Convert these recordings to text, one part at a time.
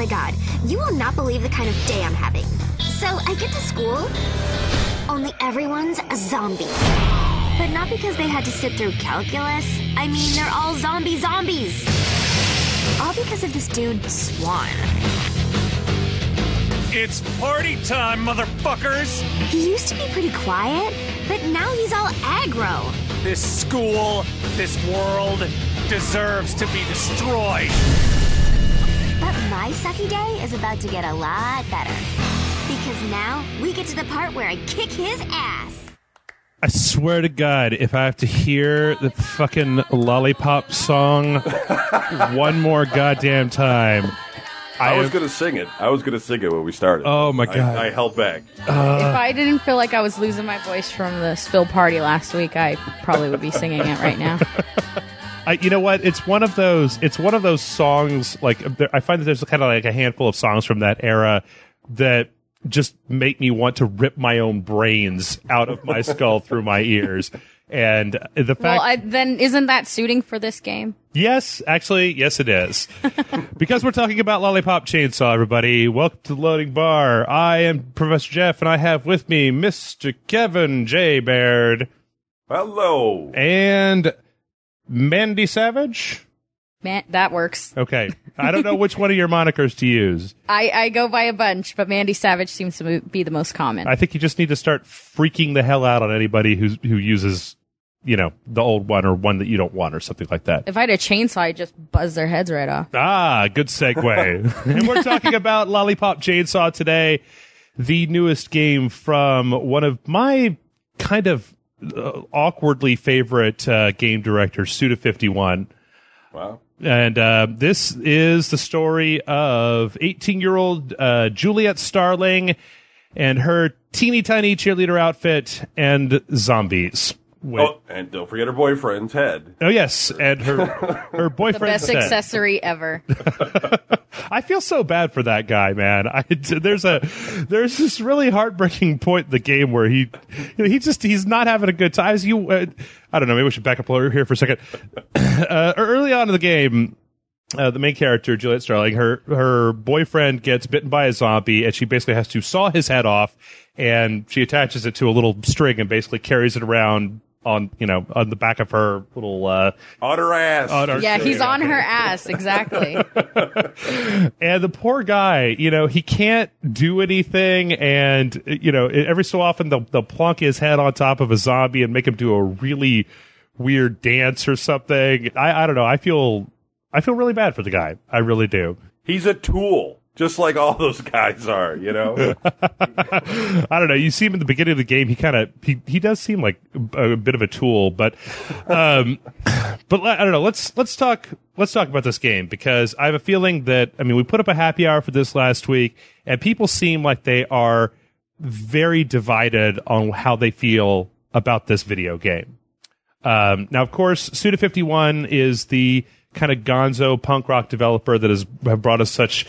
my god, you will not believe the kind of day I'm having. So I get to school, only everyone's a zombie. But not because they had to sit through calculus. I mean, they're all zombies. All because of this dude, Swan. It's party time, motherfuckers! He used to be pretty quiet, but now he's all aggro. This school, this world, deserves to be destroyed. But my sucky day is about to get a lot better. Because now, we get to the part where I kick his ass. I swear to God, if I have to hear the fucking Lollipop song one more goddamn time... I was going to sing it. When we started. Oh, my God. I held back. If I didn't feel like I was losing my voice from the spill party last week, I probably would be singing it right now. You know what? It's one of those songs, like, I find that there's kind of like a handful of songs from that era that just make me want to rip my own brains out of my skull through my ears. And the fact... then isn't that suiting for this game? Yes, actually, yes it is. Because we're talking about Lollipop Chainsaw, everybody. Welcome to the Loading Bar. I am Professor Jeff, and I have with me Mr. Kevin J. Baird. Hello. And Mandy Savage? Man, that works. Okay. I don't know which one of your monikers to use. I go by a bunch, but Mandy Savage seems to be the most common. I think you just need to start freaking the hell out on anybody who uses, the old one or one that you don't want or something like that. If I had a chainsaw, I'd just buzz their heads right off. Ah, good segue. And we're talking about Lollipop Chainsaw today, the newest game from one of my kind of awkwardly favorite game directors, Suda51. Wow. And this is the story of 18-year-old Juliet Starling and her teeny tiny cheerleader outfit and zombies. And don't forget her boyfriend's head. Oh, yes. And her boyfriend's the best accessory ever. I feel so bad for that guy, man. There's this really heartbreaking point in the game where he's not having a good time. I don't know. Maybe we should back up here for a second. Early on in the game, the main character, Juliet Starling, her boyfriend gets bitten by a zombie, and she basically has to saw his head off, and she attaches it to a little string and basically carries it around on the back of her little on her ass. He's on her ass, exactly. And the poor guy, he can't do anything, and every so often they'll plunk his head on top of a zombie and make him do a really weird dance or something. I don't know. I feel really bad for the guy. I really do. He's a tool. Just like all those guys are, I don't know. You see him in the beginning of the game. He does seem like a bit of a tool, but I don't know. Let's talk about this game, because I have a feeling that, we put up a happy hour for this last week, and people seem like they are very divided on how they feel about this video game. Now, of course, Suda51 is the kind of gonzo punk rock developer that has brought us such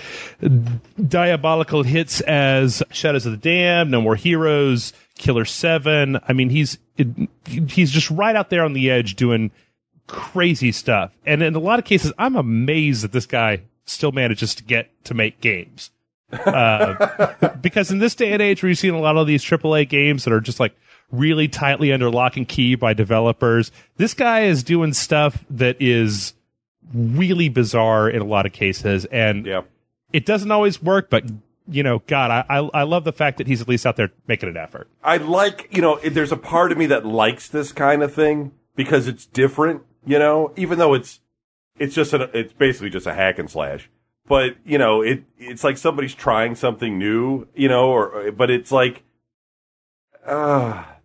diabolical hits as Shadows of the Damned, No More Heroes, Killer 7. He's just right out there on the edge doing crazy stuff. And in a lot of cases, I'm amazed that this guy still manages to make games. Because in this day and age where you've seen a lot of these AAA games that are just like really tightly under lock and key by developers, this guy is doing stuff that is really bizarre in a lot of cases, and it doesn't always work, but God, I love the fact that he's at least out there making an effort. I like, there's a part of me that likes this kind of thing because it's different, even though it's basically just a hack and slash, but it's like somebody's trying something new, but it's like,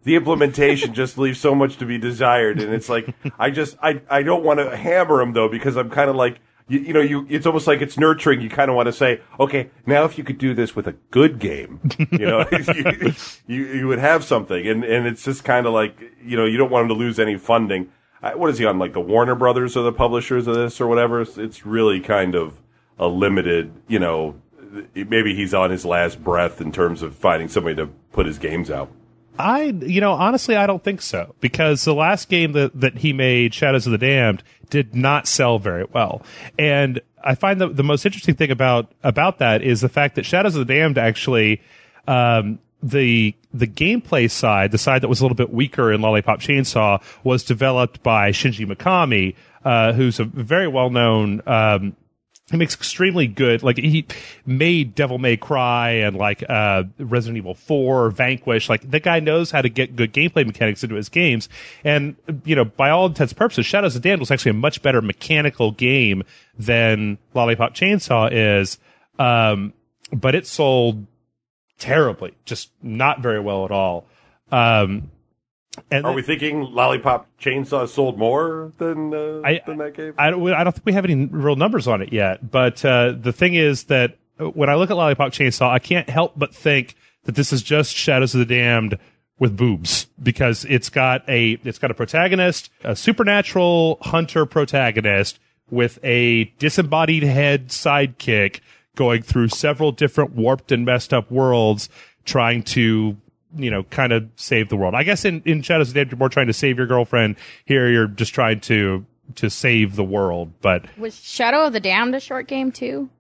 the implementation just leaves so much to be desired, and it's like I don't want to hammer him though, because I'm kind of like it's almost like it's nurturing. You kind of want to say, okay, now if you could do this with a good game, you would have something, and it's just kind of like you don't want him to lose any funding. What is he on, like the Warner Brothers or the publishers of this or whatever? It's really kind of a limited, maybe he's on his last breath in terms of finding somebody to put his games out. Honestly, I don't think so, because the last game that he made, Shadows of the Damned, did not sell very well. And I find the most interesting thing about that is the fact that Shadows of the Damned actually, the gameplay side, the side that was a little bit weaker in Lollipop Chainsaw, was developed by Shinji Mikami, who's a very well-known, he makes extremely good, like, he made Devil May Cry and, like, Resident Evil 4, Vanquish. Like, the guy knows how to get good gameplay mechanics into his games. And, by all intents and purposes, Shadows of the Damned was actually a much better mechanical game than Lollipop Chainsaw is. But it sold terribly, just not very well at all. And are we thinking Lollipop Chainsaw sold more than that game? I don't think we have any real numbers on it yet. But the thing is that when I look at Lollipop Chainsaw, I can't help but think that this is just Shadows of the Damned with boobs, because it's got a protagonist, a supernatural hunter protagonist with a disembodied head sidekick going through several different warped and messed up worlds, trying to kind of save the world. I guess in Shadows of the Damned, you're more trying to save your girlfriend. Here, you're just trying to save the world. But was Shadow of the Damned a short game too?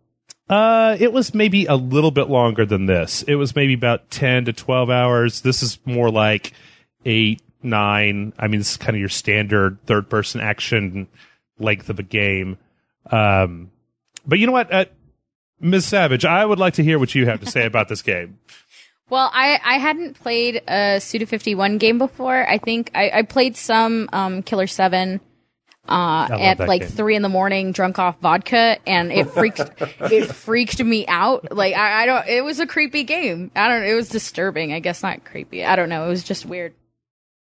It was maybe a little bit longer than this. It was maybe about 10 to 12 hours. This is more like 8, 9. I mean, this is kind of your standard third-person action length of a game. But you know what, Ms. Savage, I would like to hear what you have to say about this game. Well, I hadn't played a Suda51 game before. I think I played some Killer 7 at like game. 3 a.m, drunk off vodka, and it freaked me out. Like I don't. It was a creepy game. It was disturbing. I guess not creepy. I don't know. It was just weird.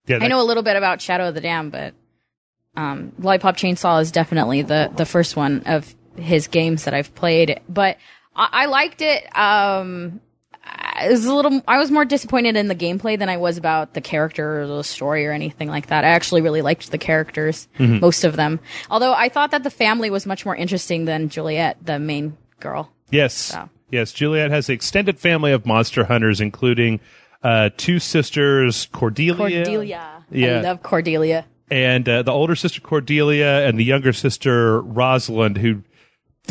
Yeah, I know a little bit about Shadow of the Damned, but Lollipop Chainsaw is definitely the first one of his games that I've played. But I liked it. I was more disappointed in the gameplay than I was about the character or the story or anything like that. I actually really liked the characters, most of them. Although I thought that the family was much more interesting than Juliet, the main girl. Yes. So. Yes, Juliet has an extended family of monster hunters, including 2 sisters, Cordelia. Yeah. I love Cordelia. And the older sister, Cordelia, and the younger sister, Rosalind, who...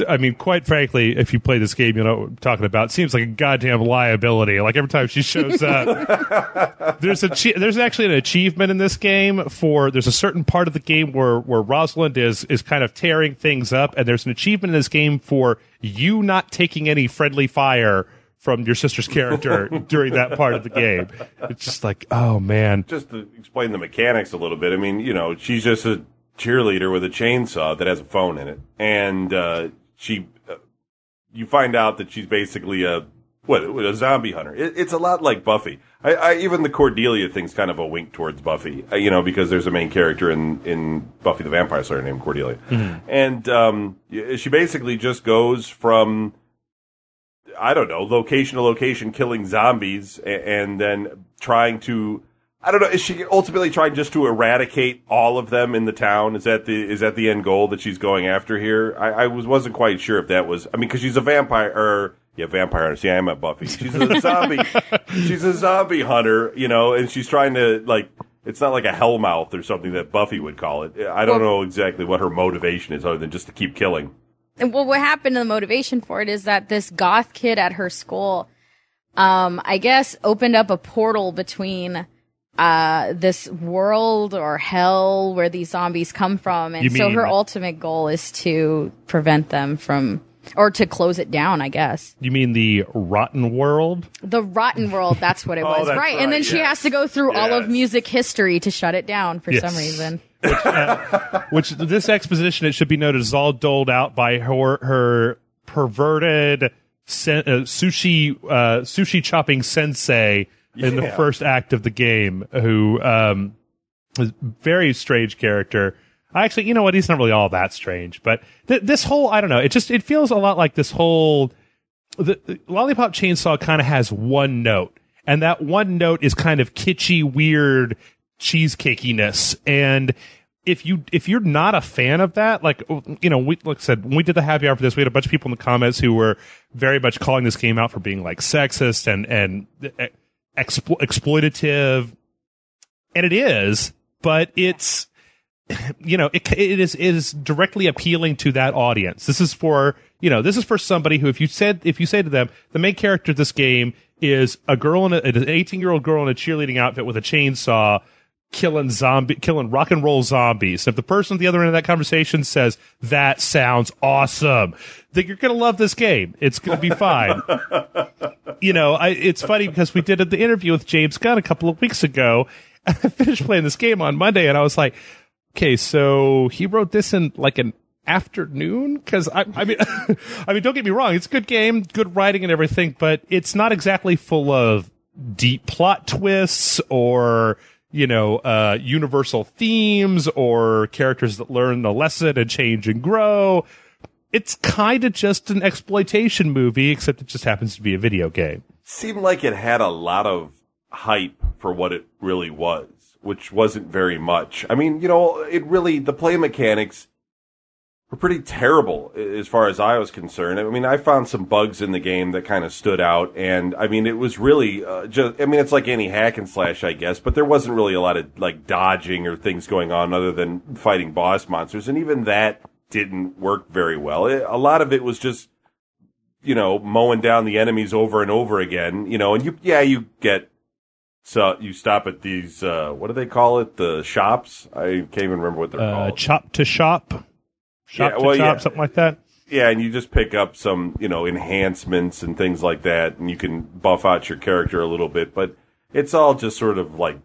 I mean, quite frankly, if you play this game, you know what I'm talking about. It seems like a goddamn liability. Like, every time she shows up, there's actually an achievement in this game there's a certain part of the game where Rosalind is kind of tearing things up, and there's an achievement in this game for you not taking any friendly fire from your sister's character during that part of the game. It's just like, oh man. Just to explain the mechanics a little bit, I mean, she's just a cheerleader with a chainsaw that has a phone in it, and you find out that she's basically a zombie hunter. It's a lot like Buffy. Even the Cordelia thing's kind of a wink towards Buffy, because there's a main character in Buffy the Vampire Slayer named Cordelia. Mm-hmm. And she basically just goes from, I don't know, location to location killing zombies and then trying to, I don't know, is she ultimately trying just to eradicate all of them in the town? Is that the end goal that she's going after here? I wasn't quite sure if that was, because she's a vampire, vampire hunter. See, I'm at Buffy. She's a zombie, she's a zombie hunter, and she's trying to, like, it's not like a hellmouth or something that Buffy would call it. I don't know exactly what her motivation is other than just to keep killing. Well, what happened, the motivation for it is that this goth kid at her school, I guess, opened up a portal between this world or hell where these zombies come from. And so her ultimate goal is to prevent them from, or to close it down, I guess. You mean the Rotten World? The Rotten World, that's what it was. Right. And then she has to go through all of music history to shut it down for some reason. Which this exposition, it should be noted, is all doled out by her perverted sushi chopping sensei in the first act of the game, who is a very strange character. Actually, you know what? He's not really all that strange, but this whole, I don't know, it feels a lot like this whole, the Lollipop Chainsaw kind of has one note, and that one note is kind of kitschy, weird cheesecakiness. And if you're not a fan of that, like I said, when we did the happy hour for this, we had a bunch of people in the comments who were very much calling this game out for being like sexist and exploitative, and it is, but it's, it is directly appealing to that audience. This is for somebody who, if you say to them, the main character of this game is an 18-year-old girl in a cheerleading outfit with a chainsaw killing rock and roll zombies. If the person at the other end of that conversation says, that sounds awesome, then you're going to love this game. It's going to be fine. It's funny because we did the interview with James Gunn a couple of weeks ago. I finished playing this game on Monday and I was like, okay, so he wrote this in like an afternoon? Because I mean, don't get me wrong, it's a good game, good writing and everything, but it's not exactly full of deep plot twists or universal themes or characters that learn the lesson and change and grow. It's kind of just an exploitation movie, except it just happens to be a video game. Seemed like it had a lot of hype for what it really was, which wasn't very much. I mean, the play mechanics were pretty terrible as far as I was concerned. I mean, I found some bugs in the game that kind of stood out, and I mean, it was really it's like any hack and slash, I guess, but there wasn't really a lot of like dodging or things going on other than fighting boss monsters, and even that didn't work very well. A lot of it was just, mowing down the enemies over and over again, and you get. So you stop at these, what do they call it? The shops? I can't even remember what they're called. Chop to shop? Something like that? Yeah, and you just pick up some, enhancements and things like that, and you can buff out your character a little bit, but it's all just sort of like,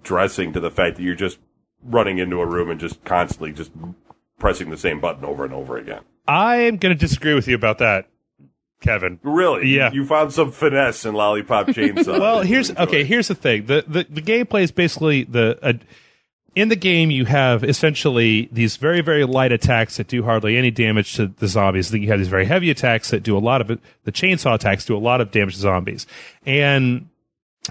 dressing to the fact that you're just running into a room and just constantly just pressing the same button over and over again. I'm going to disagree with you about that, Kevin. Really? Yeah. You found some finesse in Lollipop Chainsaw. Well, here's the thing. The gameplay is basically in the game you have essentially these very, very light attacks that do hardly any damage to the zombies. Then you have these very heavy attacks that do a lot of it. The chainsaw attacks do a lot of damage to zombies. And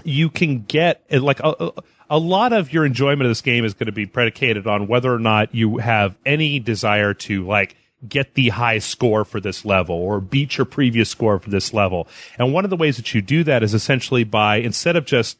you can get like a lot of your enjoyment of this game is going to be predicated on whether or not you have any desire to like get the high score for this level or beat your previous score for this level. And one of the ways that you do that is essentially by, instead of just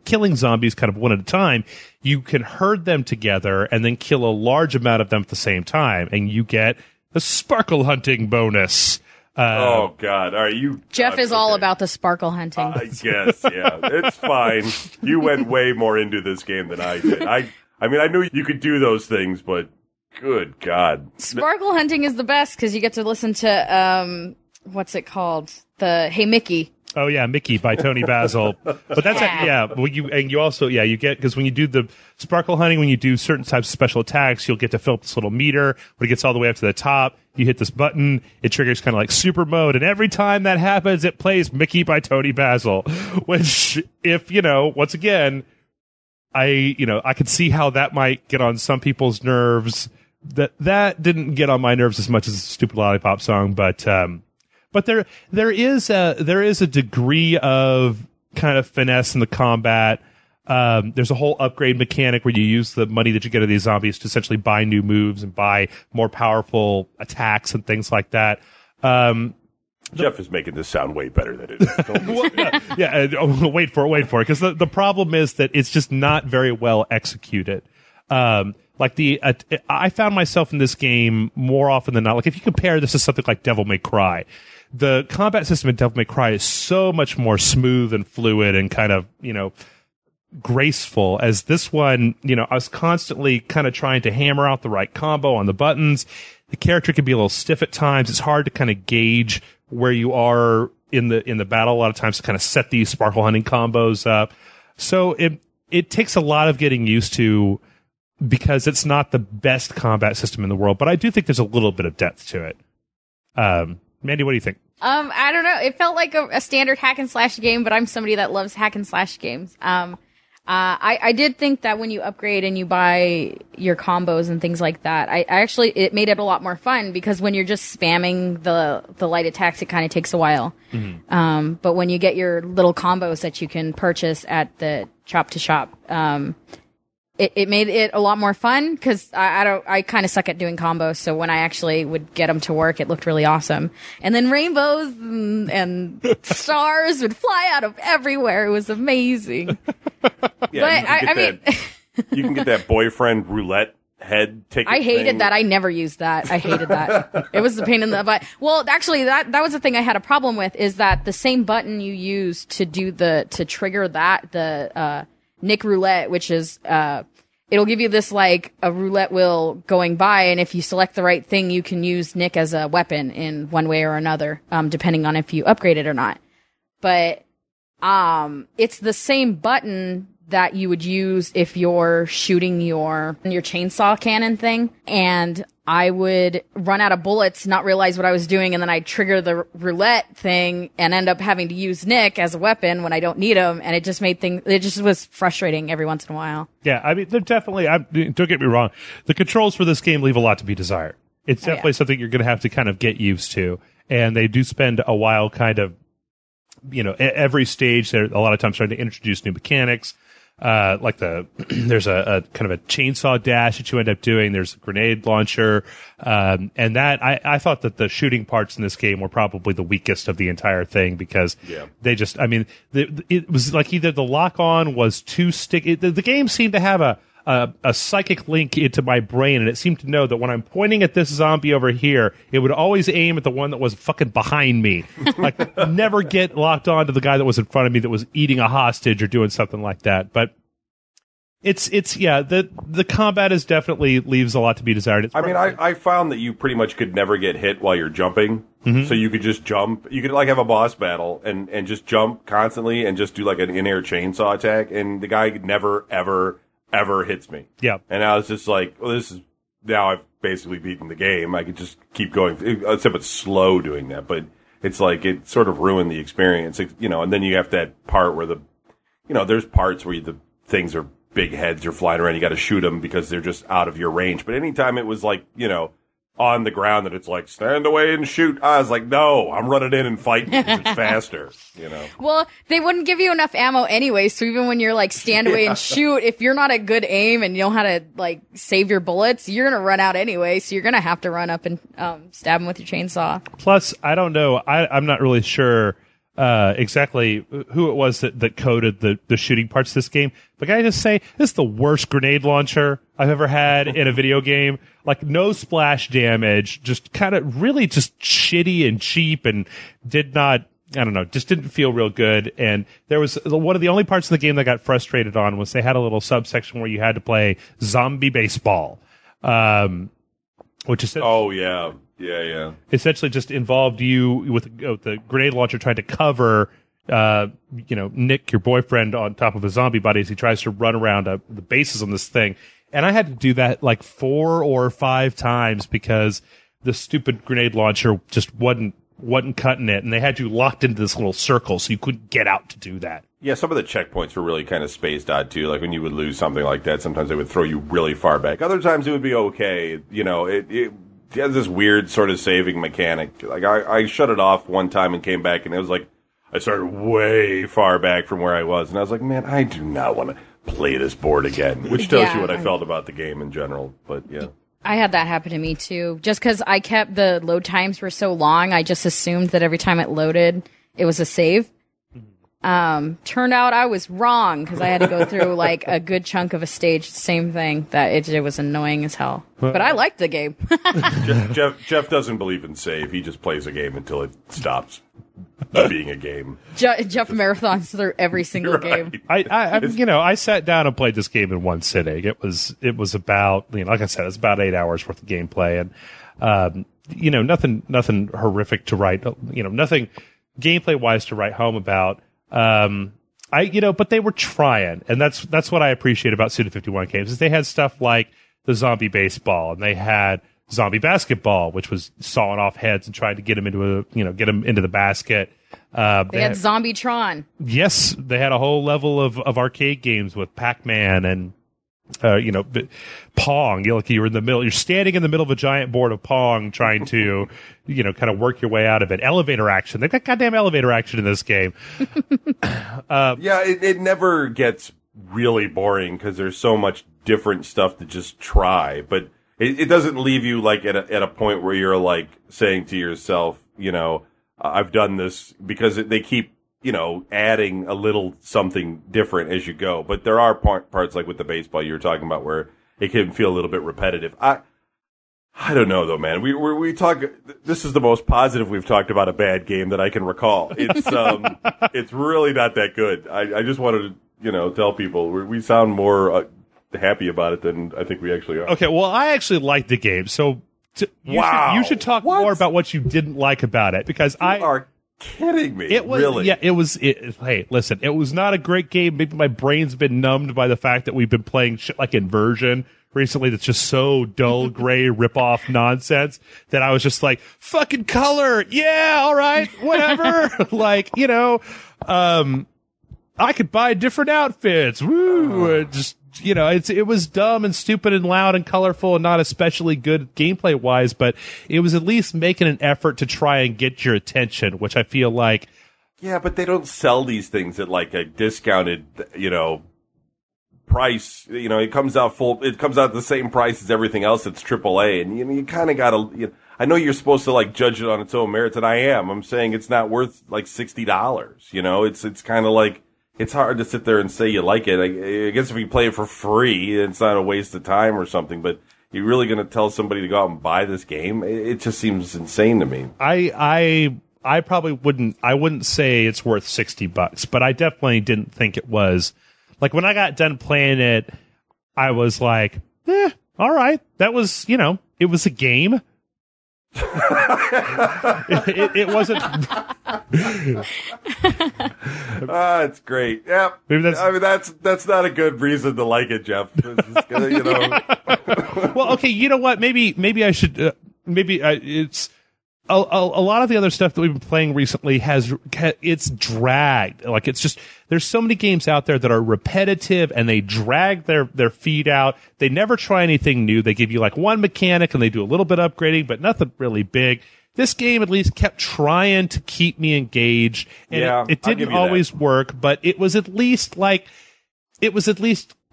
killing zombies kind of one at a time, you can herd them together and then kill a large amount of them at the same time, and you get a sparkle hunting bonus. Oh God! All right, Jeff is all about the sparkle hunting. I guess, yeah, it's fine. You went way more into this game than I did. I mean, I knew you could do those things, but good God, sparkle hunting is the best because you get to listen to what's it called? The Hey Mickey. Oh yeah, Mickey by Tony Basil. But that's you get, because when you do the sparkle hunting, when you do certain types of special attacks, you'll get to fill up this little meter. When it gets all the way up to the top, you hit this button, it triggers kind of like super mode, and every time that happens, it plays Mickey by Tony Basil. Which, if once again, I could see how that might get on some people's nerves. That didn't get on my nerves as much as the stupid Lollipop song, but there is a degree of kind of finesse in the combat. There's a whole upgrade mechanic where you use the money that you get of these zombies to essentially buy new moves and buy more powerful attacks and things like that. Jeff is making this sound way better than it is. Wait for it, because the problem is that it's just not very well executed. I found myself in this game more often than not. Like, if you compare this to something like Devil May Cry, the combat system in Devil May Cry is so much more smooth and fluid and kind of, graceful, as this one, I was constantly kind of trying to hammer out the right combo on the buttons. The character can be a little stiff at times. It's hard to kind of gauge where you are in the battle a lot of times to kind of set these sparkle hunting combos up. So it takes a lot of getting used to, because it's not the best combat system in the world, but I do think there's a little bit of depth to it. Mandy, what do you think? I don't know. It felt like a standard hack and slash game, but I'm somebody that loves hack and slash games. I did think that when you upgrade and you buy your combos and things like that, it made it a lot more fun, because when you're just spamming the light attacks, it kind of takes a while. Mm-hmm. But when you get your little combos that you can purchase at the shop to shop, it made it a lot more fun because I kind of suck at doing combos. So when I actually would get them to work, it looked really awesome. And then rainbows and stars would fly out of everywhere. It was amazing. Yeah, but I mean, you can get that boyfriend roulette head ticket. I hated thing. that. I never used that. I hated that. It was a pain in the butt. Well, actually, that was the thing I had a problem with is that the same button you use to trigger the Nick roulette, which is it'll give you this like a roulette wheel going by, and if you select the right thing, you can use Nick as a weapon in one way or another, depending on if you upgrade it or not. But it's the same button that you would use if you're shooting your chainsaw cannon thing, and I would run out of bullets, not realize what I was doing, and then I'd trigger the roulette thing and end up having to use Nick as a weapon when I don't need him, and it just was frustrating every once in a while. Yeah, I mean, they're definitely, don't get me wrong, the controls for this game leave a lot to be desired. It's definitely something you're going to have to kind of get used to, and they do spend a while kind of, every stage, they're a lot of times trying to introduce new mechanics. Like there's a kind of a chainsaw dash that you end up doing. There's a grenade launcher. And that, I thought that the shooting parts in this game were probably the weakest of the entire thing because they just, I mean, it was like either the lock on was too sticky. The game seemed to have a psychic link into my brain, and it seemed to know that when I'm pointing at this zombie over here, it would always aim at the one that was fucking behind me. Like, never get locked on to the guy that was in front of me that was eating a hostage or doing something like that. But the combat is definitely leaves a lot to be desired. I found that you pretty much could never get hit while you're jumping. Mm-hmm. So you could just jump. You could like have a boss battle and just jump constantly and just do like an in-air chainsaw attack, and the guy never, ever hits me. Yeah. And I was just like, well, now I've basically beaten the game. I could just keep going. Except it's slow doing that, but it's like it sort of ruined the experience, and then you have that part where there's parts where the things are big heads are flying around. You got to shoot them because they're just out of your range. But anytime it was like, on the ground that it's like, stand away and shoot. I was like, no, I'm running in and fighting because it's faster, Well, they wouldn't give you enough ammo anyway, so even when you're like, stand away and shoot, if you're not a good aim and you know how to like save your bullets, you're gonna run out anyway, so you're gonna have to run up and stab them with your chainsaw. Plus, I don't know, I'm not really sure exactly who it was that coded the shooting parts of this game. But can I just say, this is the worst grenade launcher I've ever had in a video game. Like, no splash damage, just kind of really just shitty and cheap and just didn't feel real good. And there was one of the only parts of the game that I got frustrated on was they had a little subsection where you had to play zombie baseball, which is... Oh, yeah. Yeah. Essentially just involved you with the grenade launcher trying to cover, Nick, your boyfriend, on top of a zombie body as he tries to run around the bases on this thing. And I had to do that like 4 or 5 times because the stupid grenade launcher just wasn't cutting it. And they had you locked into this little circle so you couldn't get out to do that. Yeah, some of the checkpoints were really kind of spaced out, too. Like, when you would lose something like that, sometimes they would throw you really far back. Other times it would be okay. It has this weird sort of saving mechanic. Like, I shut it off one time and came back, and it was like I started way far back from where I was. And I was like, man, I do not want to play this board again. Which tells you what I felt about the game in general. But, yeah. I had that happen to me, too. Just because the load times were so long, I just assumed that every time it loaded, it was a save. Turned out I was wrong because I had to go through like a good chunk of a stage. Same thing. That it was annoying as hell. But I liked the game. Jeff doesn't believe in save. He just plays a game until it stops being a game. Jeff marathons through every single game. I sat down and played this game in one sitting. It was about, like I said, it's about 8 hours worth of gameplay, and nothing horrific to write. Nothing gameplay wise to write home about. But they were trying, and that's what I appreciate about Suda51 games is they had stuff like the zombie baseball, and they had zombie basketball, which was sawing off heads and trying to get them into the basket. They had Zombie-tron. Yes, they had a whole level of arcade games with Pac-Man and Pong. You're in the middle. You're standing in the middle of a giant board of Pong, trying to, kind of work your way out of it. Elevator action. They've got goddamn elevator action in this game. It never gets really boring because there's so much different stuff to just try. But it doesn't leave you like at a point where you're like saying to yourself, I've done this, because they keep, adding a little something different as you go. But there are parts like with the baseball you were talking about where it can feel a little bit repetitive. I don't know though, man. We talk. This is the most positive we've talked about a bad game that I can recall. It's it's really not that good. I just wanted to tell people we sound more happy about it than I think we actually are. Okay, well, I actually liked the game, so you should talk more about what you didn't like about it, because you are kidding me. It was really. Yeah, it was. Hey, listen, it was not a great game. Maybe my brain's been numbed by the fact that we've been playing shit like Inversion recently that's just so dull, gray, rip-off nonsense that I was just like, fucking color, yeah, all right, whatever. I could buy different outfits. Woo! It was dumb and stupid and loud and colorful and not especially good gameplay-wise, but it was at least making an effort to try and get your attention, which I feel like... Yeah, but they don't sell these things at like a discounted, price. It comes out the same price as everything else that's AAA, and you kind of gotta. I know you're supposed to like judge it on its own merits, and I am. I'm saying it's not worth like $60. It's kind of like, it's hard to sit there and say you like it. I guess if you play it for free, it's not a waste of time or something. But you're really going to tell somebody to go out and buy this game? It just seems insane to me. I probably wouldn't. I wouldn't say it's worth $60, but I definitely didn't think it was. Like, when I got done playing it, I was like, all right. That was, it was a game. it wasn't. It's great. Yeah. That's not a good reason to like it, Jeff. Well, okay. You know what? Maybe I should, it's, a lot of the other stuff that we've been playing recently it's dragged. Like, it's just, there's so many games out there that are repetitive and they drag their feet out. They never try anything new. They give you like one mechanic and they do a little bit of upgrading, but nothing really big. This game at least kept trying to keep me engaged, and it didn't always work, but it was at least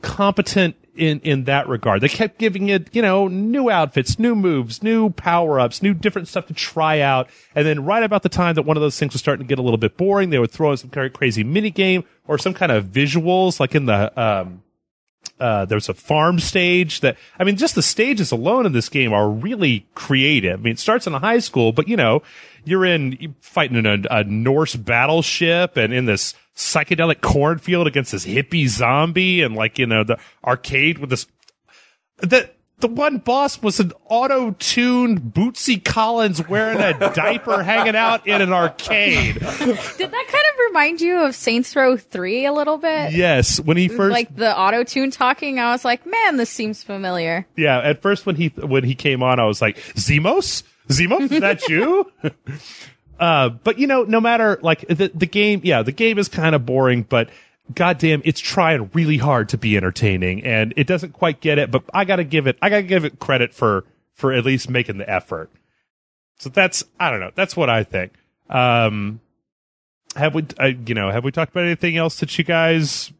competent in that regard. They kept giving it, new outfits, new moves, new power-ups, new different stuff to try out. And then right about the time that one of those things was starting to get a little bit boring, they would throw in some kind of crazy mini game or some kind of visuals, like in the, there's a farm stage just the stages alone in this game are really creative. I mean, it starts in a high school, but you're fighting in a Norse battleship and in this psychedelic cornfield against this hippie zombie, and the arcade with this. The one boss was an auto-tuned Bootsy Collins wearing a diaper hanging out in an arcade. Did that kind of remind you of Saints Row 3 a little bit? Yes, when he first, like the auto-tune talking, I was like, man, this seems familiar. Yeah, at first when he came on, I was like, Zemos, is that you? But no matter the game, the game is kind of boring, but goddamn, it's trying really hard to be entertaining, and it doesn't quite get it. But I gotta give it credit for at least making the effort. So I don't know. That's what I think. Have we talked about anything else that you guys?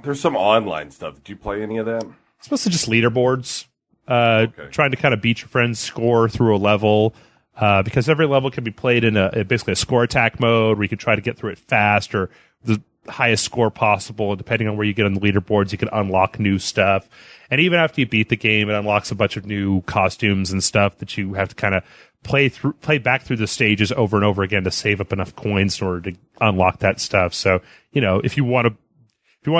There's some online stuff. Did you play any of that? It's mostly just leaderboards. Trying to kind of beat your friend's score through a level. Because every level can be played in basically a score attack mode where you can try to get through it fast or the highest score possible. And depending on where you get on the leaderboards, you can unlock new stuff. And even after you beat the game, it unlocks a bunch of new costumes and stuff that you have to kind of play back through the stages over and over again to save up enough coins in order to unlock that stuff. So, if you want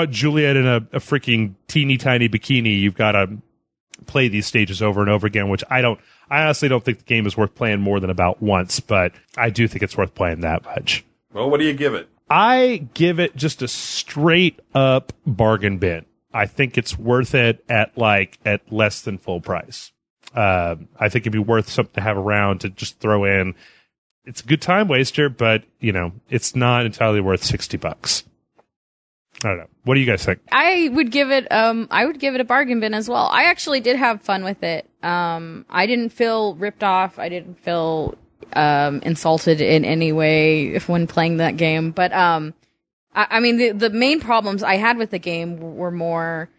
Juliet in a freaking teeny tiny bikini, you've got to play these stages over and over again, which I honestly don't think the game is worth playing more than about once, but I do think it's worth playing that much. Well, what do you give it? I give it just a straight up bargain bin. I think it's worth it at less than full price. I think it'd be worth something to have around to just throw in. It's a good time waster, but it's not entirely worth $60. I don't know. What do you guys think? I would give it a bargain bin as well. I actually did have fun with it. I didn't feel ripped off. I didn't feel insulted in any way when playing that game. But I mean, the main problems I had with the game were more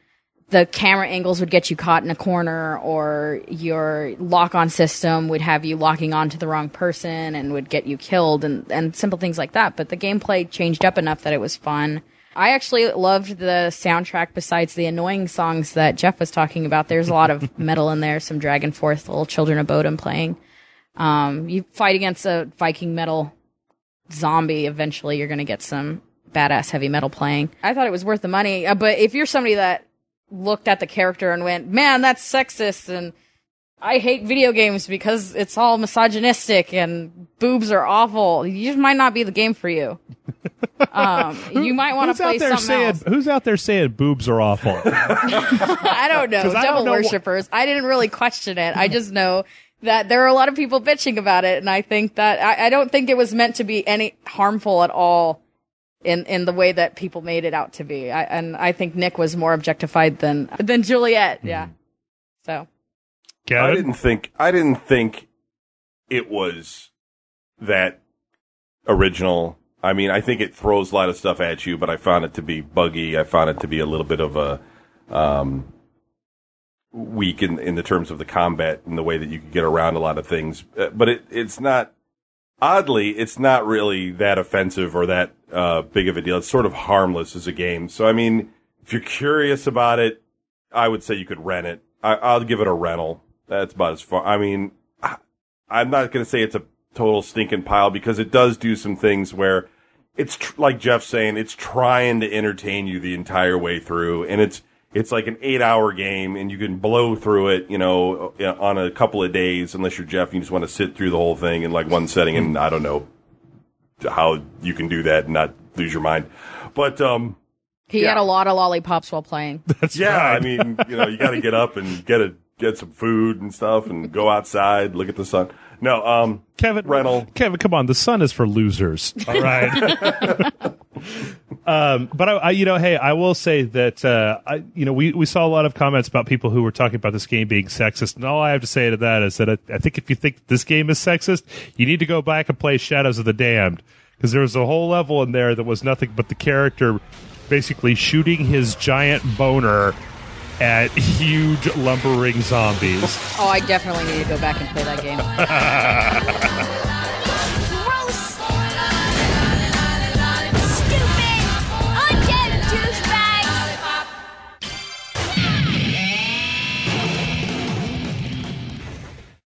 the camera angles would get you caught in a corner, or your lock-on system would have you locking onto the wrong person and would get you killed, and simple things like that. But the gameplay changed up enough that it was fun. I actually loved the soundtrack besides the annoying songs that Jeff was talking about. There's a lot of metal in there, some Dragon Force, Little Children of Bodom playing. You fight against a Viking metal zombie, eventually you're going to get some badass heavy metal playing. I thought it was worth the money, but if you're somebody that looked at the character and went, man, that's sexist, and I hate video games because it's all misogynistic and boobs are awful, you just might not be the game for you. You might want to play something else. Who's out there saying boobs are awful? I don't know. Devil worshippers. I didn't really question it. I just know that there are a lot of people bitching about it, and I think that I don't think it was meant to be any harmful at all in the way that people made it out to be. And I think Nick was more objectified than Juliet. Yeah. So. I didn't think it was that original. I mean, I think it throws a lot of stuff at you, but I found it to be buggy. I found it to be a little bit of a weak in the terms of the combat and the way that you could get around a lot of things. But it's not. Oddly, it's not really that offensive or that big of a deal. It's sort of harmless as a game. So, I mean, if you're curious about it, I would say you could rent it. I'll give it a rental. That's about as far. I mean, I'm not going to say it's a total stinking pile, because it does do some things where it's like Jeff's saying, it's trying to entertain you the entire way through, and it's like an 8-hour game, and you can blow through it, on a couple of days, unless you're Jeff and you just want to sit through the whole thing in like one setting, and I don't know how you can do that and not lose your mind. But he had a lot of lollipops while playing. That's right. I mean, you got to get up and get some food and stuff and go outside, look at the sun. No, Kevin, rental. Kevin, come on. The sun is for losers. All right. But I will say that, we saw a lot of comments about people who were talking about this game being sexist. And all I have to say to that is that I think if you think this game is sexist, you need to go back and play Shadows of the Damned, because there was a whole level in there that was nothing but the character basically shooting his giant boner at huge lumbering zombies. Oh, I definitely need to go back and play that game.